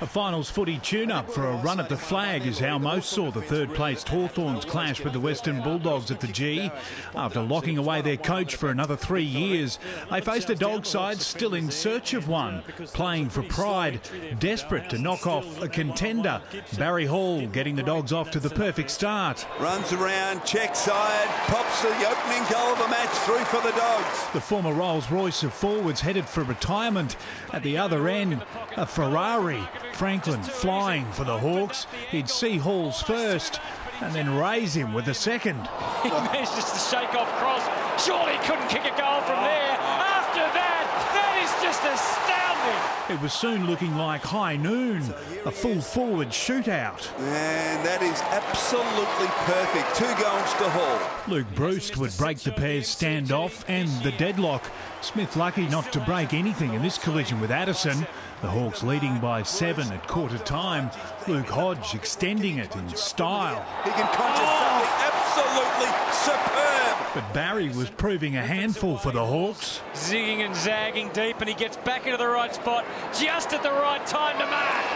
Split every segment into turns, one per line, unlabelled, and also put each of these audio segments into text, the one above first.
A finals footy tune-up for a run at the flag is how most saw the third-placed Hawthorns clash with the Western Bulldogs at the G. After locking away their coach for another 3 years, they faced a dog side still in search of one, playing for pride, desperate to knock off a contender. Barry Hall getting the Dogs off to the perfect start.
Runs around, check side, pops the opening goal of the match through for the Dogs.
The former Rolls-Royce of forwards headed for retirement. At the other end, a Ferrari. Franklin flying for the Hawks. He'd see Hall's first and then raise him with a second.
He managed just to shake off cross. Surely he couldn't kick a goal from there. After that is just astounding.
It was soon looking like high noon, a full forward shootout.
And that is absolutely perfect. 2 goals to Hall.
Luke Bruce would break the pair's standoff and the deadlock. Smith lucky not to break anything in this collision with Addison. The Hawks leading by 7 at quarter time. Luke Hodge extending it in style.
He can conjure something absolutely superb.
But Barry was proving a handful for the Hawks.
Zigging and zagging deep, and he gets back into the right spot just at the right time to mark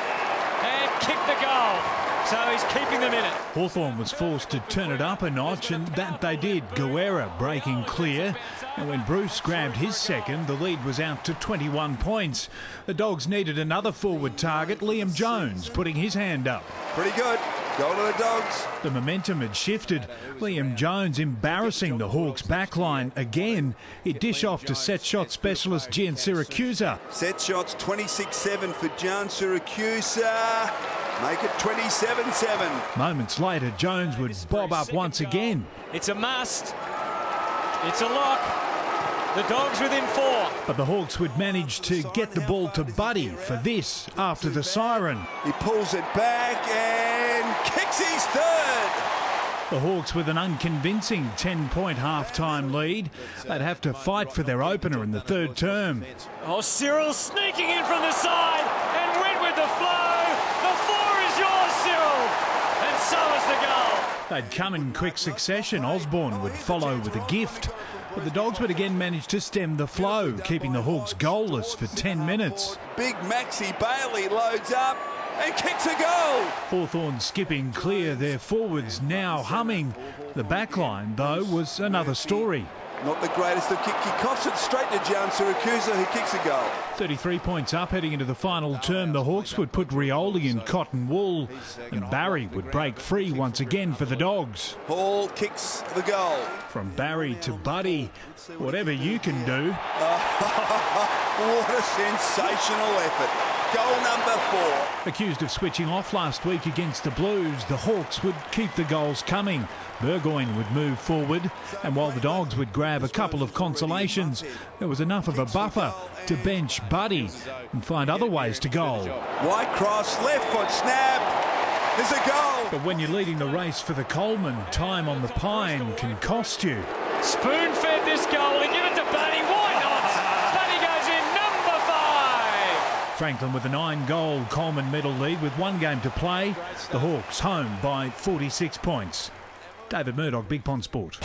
and kick the goal. So he's keeping them in it.
Hawthorn was forced to turn it up a notch, and that they did. Guerra breaking clear. And when Bruce grabbed his second, the lead was out to 21 points. The Dogs needed another forward target, Liam Jones putting his hand up.
Pretty good. Goal to the Dogs.
The momentum had shifted. Liam Jones embarrassing the Hawks' backline again. He'd dish off to set shot specialist Gian Siracusa.
Set shots 26-7 for Gian Siracusa. Make it 27-7.
Moments later, Jones would bob up once again.
It's a must. It's a lock. The Dogs within 4.
But the Hawks would manage to get the ball to Buddy for this after the siren.
He pulls it back and kicks his third.
The Hawks with an unconvincing 10-point half-time lead. They'd have to fight for their opener in the third term.
Oh, Cyril sneaking in from the side and went with the flow. The 4 is yours, Cyril. And so is the goal.
They'd come in quick succession. Osborne would follow with a gift. But the Dogs would again manage to stem the flow, keeping the Hawks goalless for 10 minutes.
Big Maxi Bailey loads up and kicks a goal.
Hawthorn skipping clear, their forwards now humming. The backline, though, was another story.
Not the greatest of kick-offs. It's straight to Gian Siracusa, who kicks a goal.
33 points up heading into the final term. The Hawks would put Rioli in cotton wool, and Barry would break free once again for the Dogs.
Hall kicks the goal.
From Barry to Buddy, whatever you can do.
What a sensational effort. Goal number 4.
Accused of switching off last week against the Blues, the Hawks would keep the goals coming. Burgoyne would move forward, and while the Dogs would grab a couple of consolations, there was enough of a buffer to bench Buddy and find other ways to goal.
Wide cross, left foot snap. There's a goal.
But when you're leading the race for the Coleman, time on the pine can cost you.
Spoon-fed this goal and give it to Buddy. Why not? Buddy goes in, number 5.
Franklin with a 9-goal Coleman medal lead with 1 game to play. The Hawks home by 46 points. David Murdoch, Big Pond Sport.